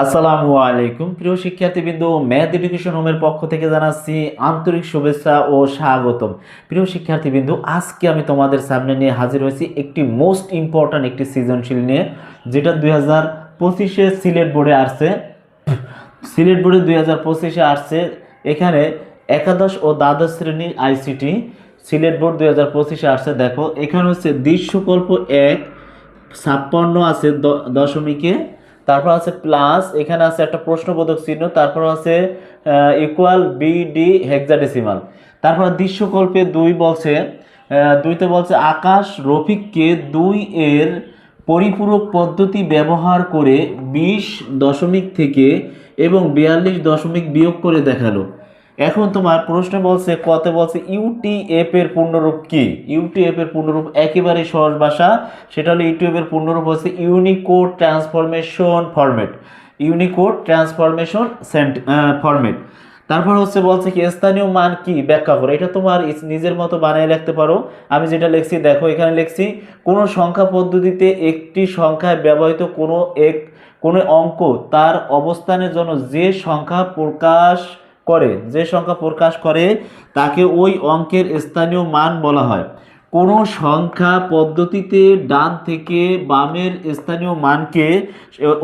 আসসালামু আলাইকুম প্রিয় শিক্ষার্থীবৃন্দ, ম্যাথ এডুকেশন হোমের পক্ষ থেকে জানাচ্ছি আন্তরিক শুভেচ্ছা ও স্বাগতম। প্রিয় শিক্ষার্থীবৃন্দ, আজকে আমি তোমাদের সামনে নিয়ে হাজির হয়েছি একটি মোস্ট ইম্পর্ট্যান্ট একটি সৃজনশীল নিয়ে, যেটা 2025-এ সিলেট বোর্ডে আসছে। সিলেট বোর্ডে 2025-এ আসছে। এখানে একাদশ ও দ্বাদশ শ্রেণী আইসিটি সিলেট বোর্ড 2025-এ আসছে। দেখো এখানে হচ্ছে দৃশ্যকল্প 1 56 আছে দশমিকে, তারপর আছে প্লাস, এখানে আছে একটা প্রশ্নবোধক চিহ্ন, তারপর আছে ইকুয়াল বিডি হেক্সাডেসিমাল। তারপর দৃশ্যকল্পে 2 বলছে, 2তে বলছে আকাশ রফিককে 2 এর পরিপূরক পদ্ধতি ব্যবহার করে 20 দশমিক থেকে এবং 42 দশমিক বিয়োগ করে দেখালো। এখন তোমার প্রশ্ন বলছে, কতে বলছে ইউটিএফ এর পূর্ণরূপ কি। ইউটিএফ এর পূর্ণরূপ একেবারে সহজ ভাষা, সেটা হলো ইউটিএফ এর পূর্ণরূপ হচ্ছে Unicode transformation format. Unicode transformation format. তারপর হচ্ছে বলছে কি স্থানীয় মান কি ব্যাখ্যা করো। এটা তোমার নিজের মতো বানিয়ে লিখতে পারো। আমি যেটা লিখছি দেখো, এখানে লিখছি কোনো সংখ্যা পদ্ধতিতে একটি সংখ্যায় ব্যবহৃত কোনো অঙ্ক তার অবস্থানের জন্য যে সংখ্যা প্রকাশ করে তাকে ওই অঙ্কের স্থানীয় মান বলা হয়। কোনো সংখ্যা পদ্ধতিতে ডান থেকে বামের স্থানীয় মানকে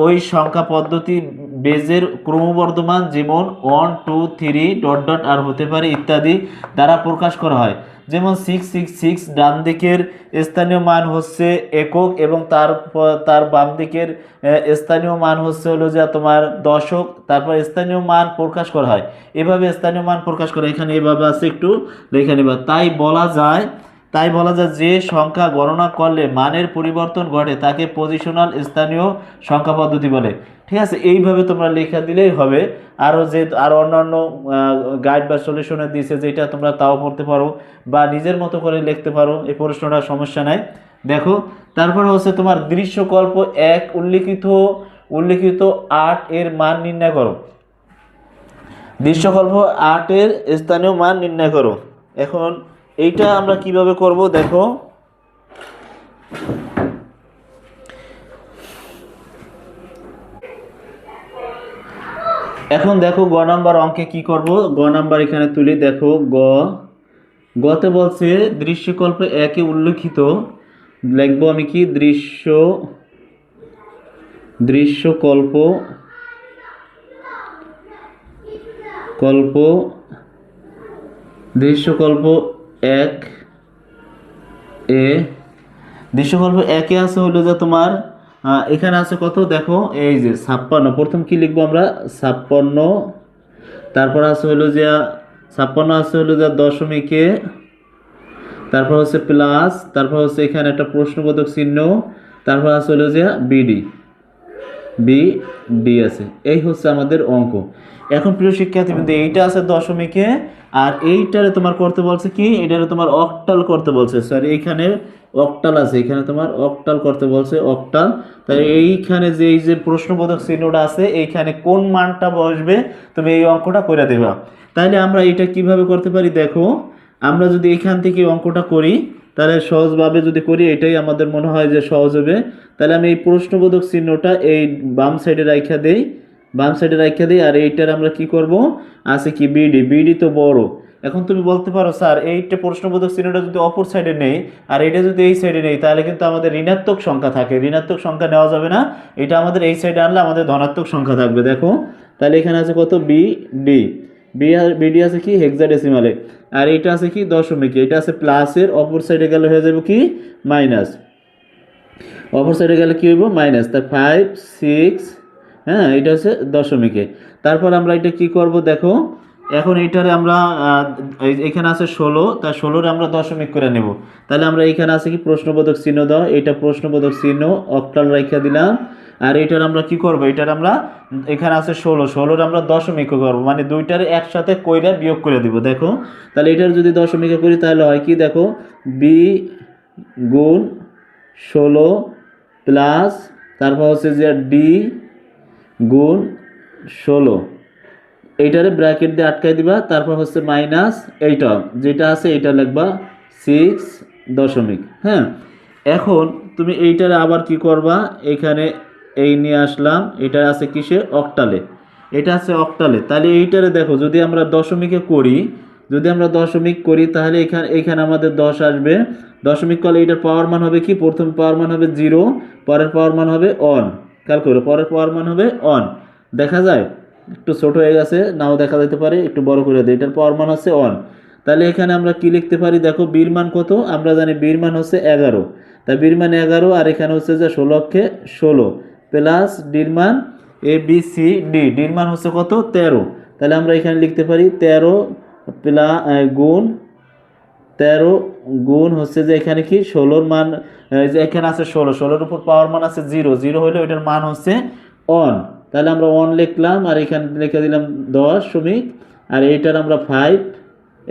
ওই সংখ্যা পদ্ধতি বেজের ক্রমবর্ধমান, যেমন 1 2 3 ডট ডট আর হতে পারে ইত্যাদি দ্বারা প্রকাশ করা হয়। যেমন 666 ডান দিকের স্থানীয় মান হচ্ছে একক এবং তার বাম দিকের স্থানীয় মান হচ্ছে হলো যে তোমার দশক। তারপর স্থানীয় মান প্রকাশ করা হয় এভাবে, স্থানীয় মান প্রকাশ করা এখানে এভাবে আছে, একটু দেখে নিবা। তাই বলা যায় যে সংখ্যা গণনা করলে মানের পরিবর্তন ঘটে তাকে পজিশনাল স্থানীয় সংখ্যা পদ্ধতি বলে। ঠিক আছে, এইভাবে তোমরা লেখা দিলেই হবে। আরও অন্যান্য গাইড বা সলিউশনে দিয়েছে, যেটা তোমরা তাও পড়তে পারো বা নিজের মতো করে লিখতে পারো, এই প্রশ্নটা সমস্যা নাই। দেখো তারপরে হচ্ছে তোমার দৃশ্যকল্প 1 উল্লিখিত 8 এর মান নির্ণয় করো। দৃশ্যকল্প 8 এর স্থানীয় মান নির্ণয় করো। এখন এইটা আমরা কিভাবে করব দেখো। এখন দেখো গ নাম্বার অঙ্কে কি করব। গ নাম্বার এখানে তুলি। দেখো গতে বলছে দৃশ্যকল্প 1 এ উল্লিখিত, লিখবো আমি কি দৃশ্যকল্প দৃশ্যকল্প 1 এ আছে হলো যে তোমার এখানে আছে কত দেখো, এই যে 56। প্রথম কি লিখবো আমরা 56, তারপর আছে হলো যে 56 আছে হলো যে দশমিকে, তারপর হচ্ছে প্লাস, তারপর হচ্ছে এখানে একটা প্রশ্নবোধক চিহ্ন, তারপর আছে হলো যে বি আছে। এই হচ্ছে আমাদের অঙ্ক। এখন প্রিয় শিক্ষার্থীবৃন্দ, এইটা আছে দশমিকে, আর এইটারে তোমার করতে বলছে কি, এটারে তোমার অক্টাল করতে বলছে। সরি, এইখানে অক্টাল আছে, এখানে তোমার অক্টাল করতে বলছে, অক্টাল। তাই এইখানে যে এই যে প্রশ্নবোধক চিহ্নটা আছে, এইখানে কোন মানটা বসবে তুমি এই অঙ্কটা করে দেবা। তাহলে আমরা এটা কিভাবে করতে পারি দেখো, আমরা যদি এখান থেকে অঙ্কটা করি, তাহলে সহজভাবে যদি করি, এটাই আমাদের মনে হয় যে সহজ হবে। তাহলে আমি এই প্রশ্নবোধক চিহ্নটা এই বাম সাইডে রাখা দেই, আর এইটার আমরা কি করব, আছে কি বিডি তো বড়। এখন তুমি বলতে পারো স্যার, এইটা প্রশ্নবোধক চিহ্নটা যদি অপর সাইডে নেই আর এটা যদি এই সাইডে নেই, তাহলে কিন্তু আমাদের ঋণাত্মক সংখ্যা থাকে, ঋণাত্মক সংখ্যা নেওয়া যাবে না। এটা আমাদের এই সাইডে আনলে আমাদের ধনাত্মক সংখ্যা থাকবে। দেখো তাহলে এখানে আছে কত বিডি আছে কি হেক্সাডেসিমালে, আর এটা আছে কি দশমিকে। এটা আছে প্লাসের, অপর সাইডে গেলে হয়ে যাবে কি মাইনাস, অপর সাইডে গেলে কি হইব মাইনাস। তা 5 6, হ্যাঁ এটা হচ্ছে দশমিকে। তারপর আমরা এটা কি করব দেখো, এখন এইটারে আমরা এখানে আছে 16, তা 16 আমরা দশমিক করে নেব। তাহলে আমরা এখানে আছে কি প্রশ্নবোধক চিহ্ন দাও, এটা প্রশ্নবোধক চিহ্ন অক্টাল রাখা দিলাম। আর এটার আমরা কি করব, এটার আমরা এখানে আছে 16 আমরা দশমিক করব, মানে দুইটারে একসাথে কইরা বিয়োগ করে দিব। দেখো তাহলে এটার যদি দশমিকে করি তাহলে হয় কি দেখো, বি গুণ 16 প্লাস, তারপর হচ্ছে যে ডি গুণ 16, এইটারে ব্র্যাকেট দিয়ে আটকাই দিবা, তারপর হচ্ছে মাইনাস এইটা যেটা আছে এইটা লিখবা 6 দশমিক। হ্যাঁ, এখন তুমি এইটারে আবার কি করবা, এখানে এই নিয়ে আসলাম, এটা আছে কিসে, অক্টালে, এটা আছে অক্টালে। তাহলে এইটারে দেখো যদি আমরা দশমিকে করি, যদি আমরা দশমিক করি তাহলে এখানে এখানে আমাদের 10 আসবে। দশমিক করলে এটার পাওয়ার মান হবে কি, প্রথম পাওয়ার মান হবে 0, পরের পাওয়ার মান হবে অন। খেয়াল করো, পরের পাওয়ার মান হবে অন। দেখা যায় একটু ছোট হয়ে গেছে, নাও দেখা যেতে পারে, একটু বড় করে দিই, এটার পাওয়ার মান হচ্ছে অন। তাহলে এখানে আমরা কি লিখতে পারি, দেখো বীর মান কত, আমরা জানি বীর মান হচ্ছে 11, তাই বীর মান 11, আর এখানে হচ্ছে যে 16 16 প্লাস ডির মান এ বি সি ডি, ডির মান হচ্ছে কত, 13। তাহলে আমরা এখানে লিখতে পারি 13 গুণ 13 গুণ হচ্ছে যে এখানে কি 16-র মান, যে এখানে আছে 16, 16-র উপর পাওয়ার মান আছে 0, 0 হলে ওইটার মান হচ্ছে অন। তাহলে আমরা অন লিখলাম, আর এখানে লিখে দিলাম দশমিক, আর এইটার আমরা 5,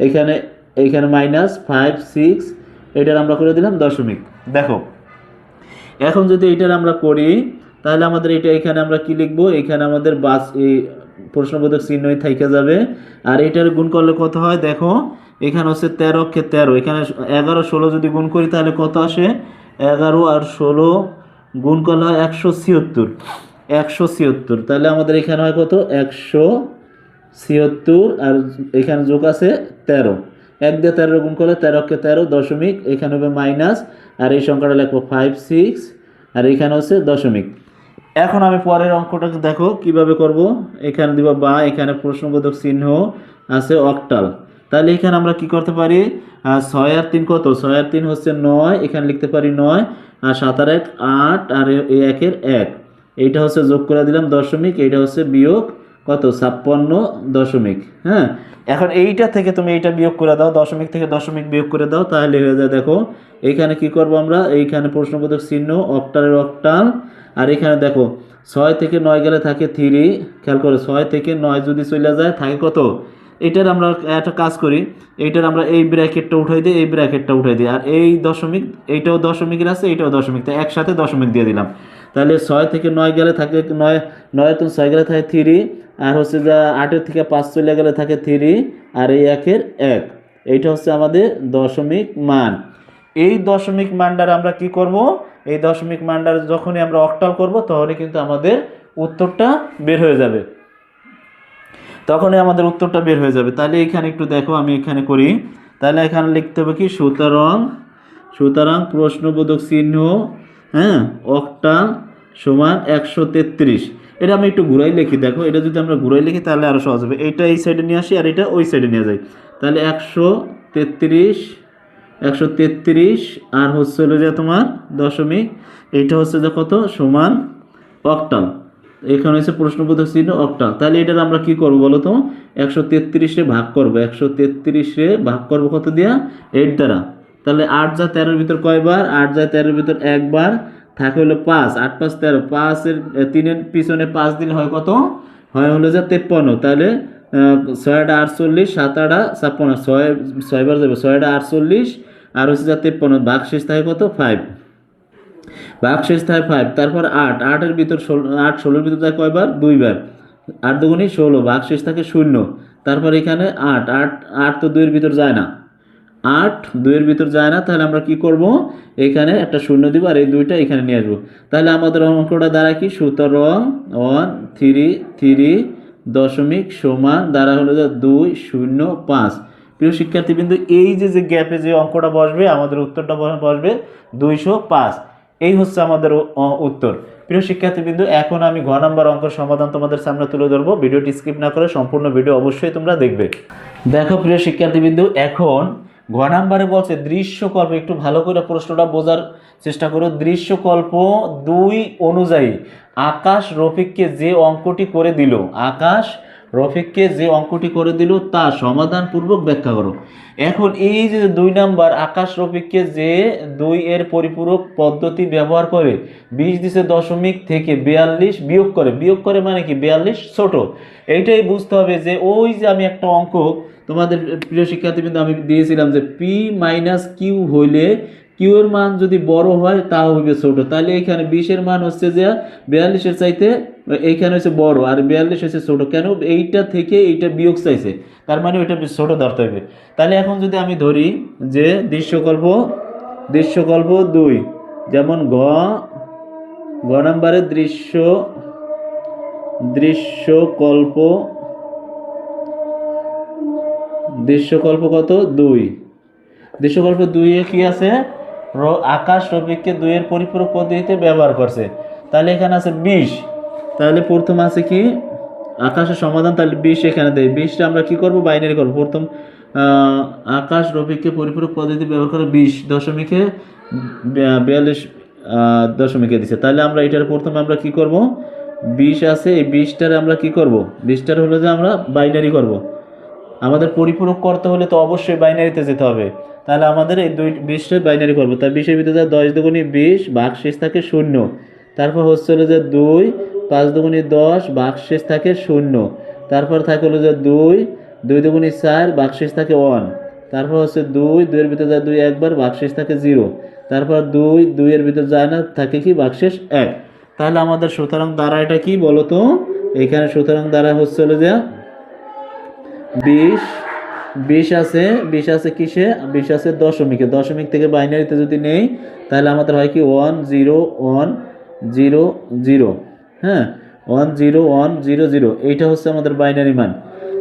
এখানে এইখানে -5 6, এটার আমরা করে দিলাম দশমিক। দেখো এখন যদি এটার আমরা করি তাহলে আমাদের এটা এখানে আমরা কি লিখবো, এখানে আমাদের বাস এই প্রশ্নবোধক চিহ্নই থেকে যাবে। আর এটার গুণ করলে কত হয়, দেখো এখানে হচ্ছে 13 কে 13, এখানে 11 16 যদি গুণ করি তাহলে কত আসে, 11 আর 16 গুণ করলে হয় 176, 176। তাহলে আমাদের এখানে হয় কত, 176, আর এখানে যোগ আছে 13, 1 দিয়ে 13 গুণ করলে 13 কে 13 দশমিক, এখানে হবে মাইনাস, আর এই সংখ্যাটা লিখবো 5 6, আর এখানে হচ্ছে দশমিক। এখন আমি পরের অঙ্কটা দেখো কিভাবে করব, এখানে দিব বা, এখানে প্রশ্নবোধক চিহ্ন আছে অক্টাল। তাহলে এখানে আমরা কি করতে পারি, 6 আর 3 কত, 6 আর 3 হচ্ছে 9, এখানে লিখতে পারি 9, আর 7 আর 1 8, আর এই 1 এর 1, এইটা হচ্ছে যোগ করে দিলাম দশমিক, এইটা হচ্ছে বিয়োগ কত, 56 দশমিক। হ্যাঁ, এখন এইটা থেকে তুমি এইটা বিয়োগ করে দাও, দশমিক থেকে দশমিক বিয়োগ করে দাও, তাহলে হয়ে যায়। দেখো এইখানে কি করব আমরা, এইখানে প্রশ্নবোধক চিহ্ন অক্টালের অক্টাল, আর এখানে দেখো 6 থেকে 9 গেলে থাকে 3, খেয়াল করো 6 থেকে 9 যদি চলে যায় থাকে কত, এটার আমরা একটা কাজ করি, এইটার আমরা এই ব্র্যাকেটটা উঠাই দিই, এই ব্র্যাকেটটা উঠাই দিই, আর এই দশমিক, এইটাও দশমিকের আছে, এইটাও দশমিক, তাই একসাথে দশমিক দিয়ে দিলাম। তাহলে 6 থেকে 9 গেলে থাকে 9, 9 তো 6 গেলে থাকে 3, আর হচ্ছে যা 8 থেকে 5 চলে গেলে থাকে 3, আর এই 1 এর 1, এইটা হচ্ছে আমাদের দশমিক মান। এই দশমিক মানটার আমরা কি করব, এই দশমিক মানটার যখনই আমরা অক্টাল করব তাহলে কিন্তু আমাদের উত্তরটা বের হয়ে যাবে, তখনই আমাদের উত্তরটা বের হয়ে যাবে। তাহলে এখানে একটু দেখো আমি এখানে করি, তাহলে এখানে লিখতে হবে কি, সুতরাং সুতরাং প্রশ্নবোধক চিহ্ন, হ্যাঁ, অক্টাল সমান 133। এটা আমি একটু ঘুরাই লিখি, দেখো এটা যদি আমরা ঘুরাই লিখি তাহলে আরো সহজ হবে, এইটা এই সাইডে নিয়ে আসি আর এটা ওই সাইডে নিয়ে যাই, তাহলে 133, 133, আর হচ্ছে হলো যে তোমার দশমিক, এইটা হচ্ছে যে কত, সমান অক্টাল। এখানে হচ্ছে প্রশ্নবোধক চিহ্ন অক্টাল। তাহলে এটার আমরা কি করব বলো তো, 133-এ ভাগ করব, 133-এ ভাগ করব কত দিয়া, 8 দ্বারা। তাহলে 8 যা 13-এর ভিতর কয়বার, 8 যা 13-এর ভিতর একবার, থাকে হলো 5, 8 5 13, 5-এর 3-এর পিছনে 5 দিলে হয় কত, হয় হলো যে 53। তাহলে 6 8 48, 7 8 56, 6 বার যাবে, 6 8 48, আর হচ্ছে যে 53, ভাগশেষ থাকে কত, 5, ভাগশেষ থাকে 5, তারপর 8, 8-এর ভিতর 8 16-এর ভিতর থাকে কয়বার, 2 বার, 8 দুগুণে 16, ভাগশেষ থাকে 0, তারপর এখানে 8 8 8 তো 2-এর ভিতর যায় না, 8 2-এর ভিতর যায় না, তাহলে আমরা কি করব, এখানে একটা 0 দিব, আর এই 2টা এখানে নিয়ে আসবো। তাহলে আমাদের অঙ্কটা দ্বারা কি, সুতরাং 133 দশমিক সমান দ্বারা হলো যে 205। প্রিয় শিক্ষার্থীবৃন্দ, এই যে যে গ্যাপে যে অঙ্কটা বসবে আমাদের উত্তরটা বসবে 205। এই হচ্ছে আমাদের উত্তর। প্রিয় শিক্ষার্থীবৃন্দ, এখন আমি ঘ নাম্বার অঙ্কের সমাধান তোমাদের সামনে তুলে ধরবো, ভিডিওটি স্কিপ না করে সম্পূর্ণ ভিডিও অবশ্যই তোমরা দেখবে। দেখো প্রিয় শিক্ষার্থীবৃন্দ, এখন ঘ নাম্বারে বলছে দৃশ্যকল্প, একটু ভালো করে প্রশ্নটা বোঝার চেষ্টা করো। দৃশ্যকল্প 2 অনুযায়ী আকাশ রফিককে যে অঙ্কটি করে দিল, আকাশ রফিককে যে অঙ্কটি করে দিল তা সমাধানপূর্বক ব্যাখ্যা করো। এখন এই যে 2 নাম্বার, আকাশ রফিককে যে 2 এর পরিপূরক পদ্ধতি ব্যবহার করে 20 দিছে দশমিক থেকে 42 বিয়োগ করে মানে কি 42 ছোট, এইটাই বুঝতে হবে। যে ওই যে আমি একটা অঙ্ক তোমাদের প্রিয় শিক্ষার্থীবৃন্দ আমি দিয়েছিলাম যে পি মাইনাস কিউ হইলে কিউ এর মান যদি বড় হয় তা হবে ছোট, তাহলে এখানে 20-এর মান হচ্ছে যে 42-এর চাইতে এইখানে হচ্ছে বড়, আর 42 হচ্ছে ছোট। কেন, এইটা থেকে এইটা বিয়োগ চাইছে, তার মানে ওইটা ছোট ধরতে হবে। তাহলে এখন যদি আমি ধরি যে দৃশ্যকল্প 2, যেমন ঘ গ নাম্বারে দৃশ্যকল্প কত 2। দৃশ্যকল্প 2 এ কি আছে, আকাশ রফিককে 2 এর পরিপূরক পদ্ধতিতে ব্যবহার করছে। তাহলে এখানে আছে 20। তাহলে প্রথম আছে কি আকাশের সমাধান, তাহলে 20 এখানে দেয়। 20টা আমরা কি করব, বাইনারি করব। প্রথম আকাশ রফিককে পরিপূরক পদ্ধতি ব্যবহার করে 20.42 দশমিকে দিছে। তাহলে আমরা এটার প্রথমে আমরা কি করব, 20 আছে, এই 20টারে আমরা কি করব, 20টার হলো যে আমরা বাইনারি করব। আমাদের পরিপূরক করতে হলে তো অবশ্যই বাইনারিতে যেতে হবে। তাহলে আমাদের এই 20টা বাইনারি করবো। তাই 20-এর ভিতরে যায় 10 দুগুণী 20, ভাগশেষ থাকে 0। তারপর হচ্ছে হলো যে 2, 5 দুগুণী 10, ভাগশেষ থাকে 0। তারপর থাকে হলো যে 2, 2 দুগুণী 4, ভাগশেষ থাকে 1। তারপর হচ্ছে 2, 2 এর ভিতরে যায় 2 একবার, ভাগশেষ থাকে 0। তারপর 2, 2 এর ভিতরে যায় না, থাকে কি ভাগশেষ 1। তাহলে আমাদের সুতরাং দ্বারা এটা কি বলতো, এখানে সুতরাং দ্বারা হচ্ছে হলো যে 20 আছে, 20 আছে কিসে, 20 আছে দশমিকে। দশমিক থেকে বাইনারিতে যদি নেই তাহলে আমাদের হয় কি 1 0 1 0 0, হ্যাঁ 1 0 1 0 0, এইটা হচ্ছে আমাদের বাইনারি মান।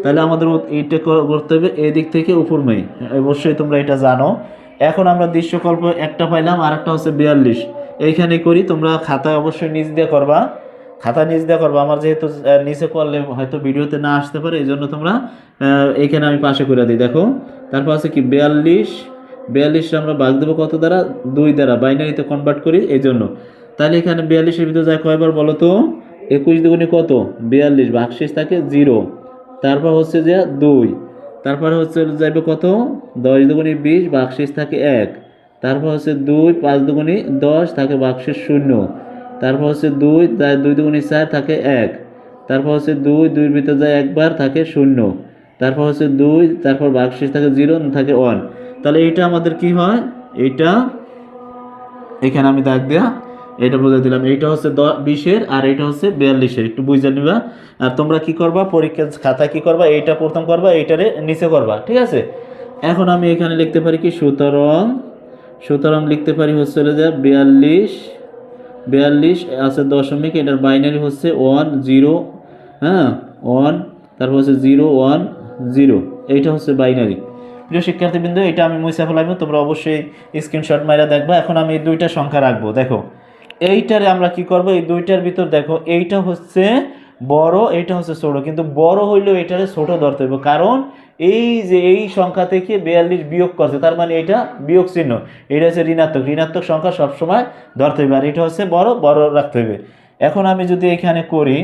তাহলে আমাদের এইটা করতে হবে এদিক থেকে উপরময়, অবশ্যই তোমরা এটা জানো। এখন আমরা দৃশ্যকল্প একটা পাইলাম, আর একটা হচ্ছে 42। এইখানে করি, তোমরা খাতায় অবশ্যই নিচ দিয়ে করবা, খাতা নিচ দেওয়া করবো। আমার যেহেতু নিচে করলে হয়তো ভিডিওতে না আসতে পারে, এই জন্য তোমরা এইখানে আমি পাশে করে দিই। দেখো তারপর আছে কি 42 আমরা ভাগ দেবো কত দ্বারা, 2 দ্বারা, বাইনারিতে কনভার্ট করি এই জন্য। তাহলে এখানে 42-এর ভিতরে যায় কয়বার বলো তো, 21 দুগুণে কত 42, ভাগশেষ থাকে 0। তারপর হচ্ছে যে 2, তারপরে হচ্ছে যাইবে কত 10 দুগুণে 20, ভাগশেষ থাকে 1। তারপর হচ্ছে 2, 5 দুগুণে 10, থাকে ভাগশেষ 0। তারপর হচ্ছে 2, 2 দুগুণে 4, থাকে 1। তারপর হচ্ছে 2, 2 এর ভিতরে যায় একবার, থাকে 0। তারপর হচ্ছে 2, তারপর ভাগশেষ থাকে 0, থাকে 1। তাহলে এইটা আমাদের কি হয়, এইটা এখানে আমি দাগ দেয়া এটা বুঝে দিলাম। এইটা হচ্ছে 20-এর আর এইটা হচ্ছে 42-এর, একটু বুঝে নিবা। আর তোমরা কি করবা, পরীক্ষার খাতায় কি করবা, এইটা প্রথম করবা, এইটারে নিচে করবা, ঠিক আছে। এখন আমি এখানে লিখতে পারি কি, সুতরাং লিখতে পারি হচ্ছে যে 42 আছে দশমিক, এটার বাইনারি হচ্ছে 1 0, হ্যাঁ 1, তারপর হচ্ছে 0 1 0, এইটা হচ্ছে বাইনারি। প্রিয় শিক্ষার্থীবৃন্দ, এটা আমি মুছে ফেলাম, তোমরা অবশ্যই স্ক্রিনশট মাইরা দেখবা। এখন আমি এই দুইটা সংখ্যা রাখবো। দেখো এইটারে আমরা কি করব, এই দুইটার ভিতর দেখো এইটা হচ্ছে বড়, এইটা হচ্ছে ছোট, কিন্তু বড় হইলেও এটারে ছোট ধরতে হবে, কারণ এই যে এই সংখ্যা থেকে 42 বিয়োগ করছে, তার মানে এটা বিয়োগ চিহ্ন, এটা হচ্ছে ঋণাত্মক সংখ্যা সবসময় ধরতে হবে, আর এটা হচ্ছে বড় রাখতে হবে। এখন আমি যদি এখানে করি,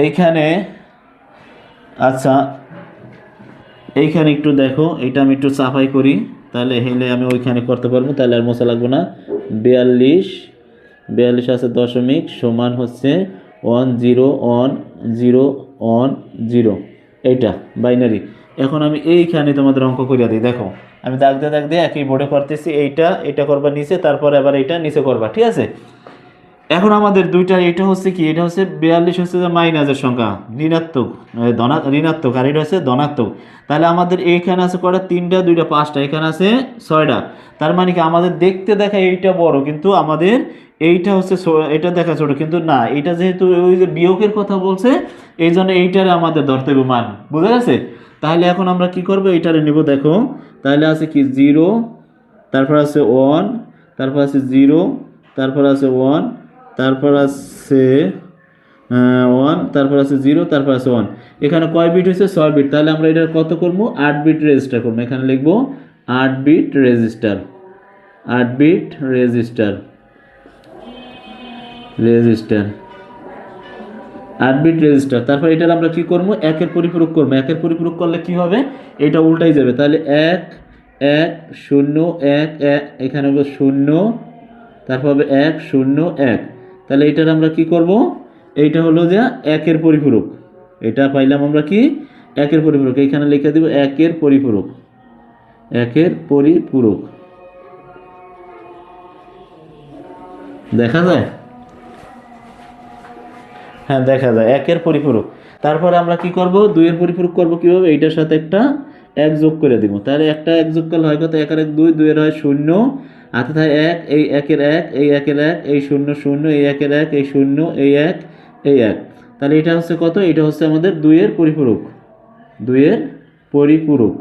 এইখানে আচ্ছা এইখানে একটু দেখো, এটা আমি একটু সাফাই করি, তাহলে হেলে আমি ওইখানে করতে পারবো, তাহলে আর মশা লাগবে না। 42 আছে দশমিক, সমান হচ্ছে 1 0 1 0 1 0, এইটা বাইনারি। এখন আমি এইখানে তোমাদের অঙ্ক করিয়া দিই। দেখো আমি দাগ দিয়ে একই বোর্ডে করতেছি, এইটা করবা নিচে, তারপরে আবার এইটা নিচে করবা, ঠিক আছে। এখন আমাদের দুইটা, এটা হচ্ছে কি, এটা হচ্ছে 42 হচ্ছে যে মাইনাসের সংখ্যা, ঋণাত্মক, আর এটা হচ্ছে ধনাত্মক। তাহলে আমাদের এইখানে আছে কয়টা, 3টা 2টা 5টা, এখানে আছে 6টা। তার মানে কি আমাদের দেখতে দেখা এইটা বড়, কিন্তু আমাদের এইটা হচ্ছে এটা দেখা ছোট, কিন্তু না, এটা যেহেতু ওই যে বিয়োগের কথা বলছে, এই জন্য এইটারে আমাদের ধরতে হবে মান, বুঝা গেছে। তাহলে এখন আমরা কি করবো, এইটারে নিব। দেখো তাহলে আছে কি 0, তারপর আছে 1, তারপর আছে 0, তারপর আছে 1, তারপর আছে 1, তারপর আছে 0, তারপর আছে 1। এখানে কয় বিট হয়েছে, 6 বিট। তাহলে আমরা এটা কত করবো, 8 বিট রেজিস্টার করবো। এখানে লিখবো 8 bit register, 8 bit register 8 bit register. তারপর এটার আমরা কি করবো, একের পরিপূরক করবো। একের পরিপূরক করলে কি হবে, এটা উল্টাই যাবে। তাহলে 1 1 0 1 1, এখানে হবে 0, তারপর হবে 1 0 1। তাহলে এটার আমরা কি করব, এইটা হলো যে একের পরিপূরক, এটা পাইলাম আমরা কি একের পরিপূরক। এখানে লিখে দিব একের পরিপূরক, দেখা যায়, হ্যাঁ দেখা যায় একের পরিপূরক। তারপরে আমরা কি করব, 2 এর পরিপূরক করব কিভাবে, এইটার সাথে একটা 1 যোগ করে দিব। তাহলে একটা 1 যোগ করলে হয় কত, 1 আর 1 2, 2 এর হয় 0, হাতে থাকে 1, এই 1-এর 1, এই 1-এর 1, এই 0 0, এই 1-এর 1, এই 0, এই 1, এই 1। তাহলে এটা হচ্ছে কত? এটা হচ্ছে আমাদের 2 এর পরিপূরক, 2 এর পরিপূরক,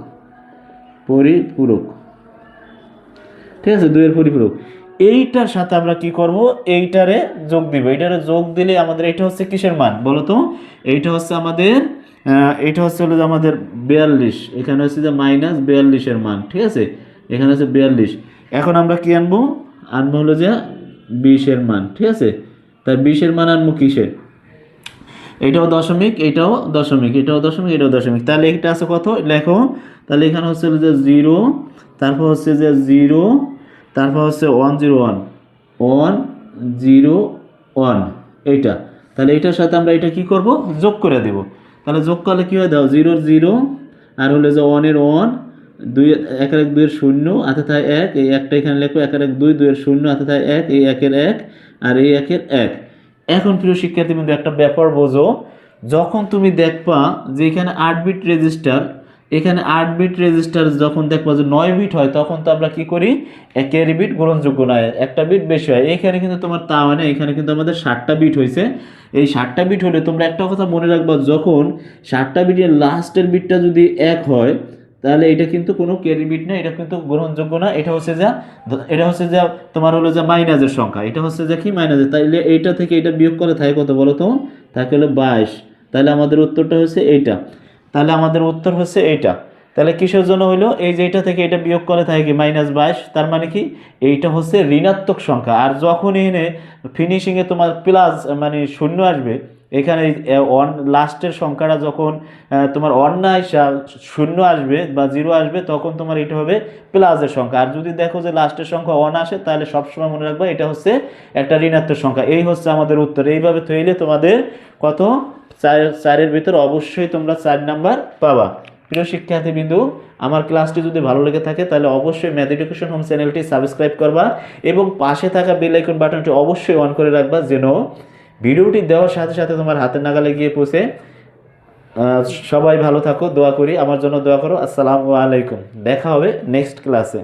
পরিপূরক, ঠিক আছে, 2 এর পরিপূরক। এইটার সাথে আমরা কি করব? এইটারে যোগ দিব। এইটারে যোগ দিলে আমাদের এটা হচ্ছে কিসের মান বলো তো? এইটা হচ্ছে আমাদের এইটা হচ্ছে হলো যে আমাদের 42, এখানে হচ্ছে যে -42 এর মান, ঠিক আছে, এখানে হচ্ছে 42। এখন আমরা কি আনবো? আনবো হলো যে 20 এর মান, ঠিক আছে। তাই 20 এর মান আনবো কিসের? এটাও দশমিক, এটাও দশমিক, এটাও দশমিক, এটাও দশমিক। তাহলে এটা আছে কত? লেখো। তাহলে এখানে হচ্ছে যে 0, তারপর হচ্ছে যে 0, তারপর হচ্ছে 101, 101, এইটা। তাহলে এটার সাথে আমরা এটা কি করব? যোগ করে দেব। তাহলে যোগ করলে কি হয়? দাও 0 0, আর হলো যে 1 এর 1, 2 1 এর 2 এর 0, হাতে থাকে 1, এই একটা এখানে লেখো, 1 এর 2, 2 এর 0, হাতে থাকে 1, এই 1 এর 1, আর এই 1 এর 1। এখন প্রিয় শিক্ষার্থীবৃন্দ একটা ব্যাপার বোঝো, যখন তুমি দেখবা যে এখানে 8 বিট রেজিস্টার, এখানে 8 বিট রেজিস্টার যখন দেখবা যে 9 বিট হয়, তখন তো আমরা কি করি? ক্যারি বিট গ্রহণযোগ্য নয়, একটা বিট বেশি হয়। এখানে কিন্তু তোমার তা হয় না, এখানে কিন্তু আমাদের 7টা বিট হয়েছে। এই 7টা বিট হলে তোমরা একটা কথা মনে রাখবা, যখন 7টা বিটের লাস্টের বিটটা যদি 1 হয়, তাহলে এটা কিন্তু কোনো ক্যারি বিট না, এটা কিন্তু গ্রহণযোগ্য না। এটা হচ্ছে যা, এটা হচ্ছে যা তোমার হলো যে মাইনাসের সংখ্যা, এটা হচ্ছে যে কি মাইনাসের। তাইলে এইটা থেকে এটা বিয়োগ করে থাকে কত বলো তো? থাকে হলো 22। তাহলে আমাদের উত্তরটা হচ্ছে এইটা। তাহলে আমাদের উত্তর হচ্ছে এইটা। তাহলে কিসের জন্য হইলো? এই যে এটা থেকে এটা বিয়োগ করে থাকে কি -22, তার মানে কি এইটা হচ্ছে ঋণাত্মক সংখ্যা। আর যখন এনে ফিনিশিংয়ে তোমার প্লাস মানে 0 আসবে, এখানে অন লাস্টের সংখ্যাটা যখন তোমার অন না আসা 0 আসবে বা 0 আসবে, তখন তোমার এটা হবে প্লাসের সংখ্যা। আর যদি দেখো যে লাস্টের সংখ্যা অন আসে, তাহলে সবসময় মনে রাখবা এটা হচ্ছে একটা ঋণাত্মক সংখ্যা। এই হচ্ছে আমাদের উত্তর। এইভাবে তৈলে তোমাদের কত? 4-4-এর ভিতর অবশ্যই তোমরা 4 নাম্বার পাবা। প্রিয় শিক্ষার্থীবৃন্দু, আমার ক্লাসটি যদি ভালো লেগে থাকে তাহলে অবশ্যই ম্যাথ এডুকেশন হোম চ্যানেলটি সাবস্ক্রাইব করবা এবং পাশে থাকা বেল আইকন বাটনটি অবশ্যই অন করে রাখবা, যেন ভিডিওটি দেওয়ার সাথে সাথে তোমার হাতের নাগালে গিয়ে পৌঁছে। সবাই ভালো থাকো, দোয়া করি, আমার জন্য দোয়া করো। আসসালামু আলাইকুম, দেখা হবে নেক্সট ক্লাসে।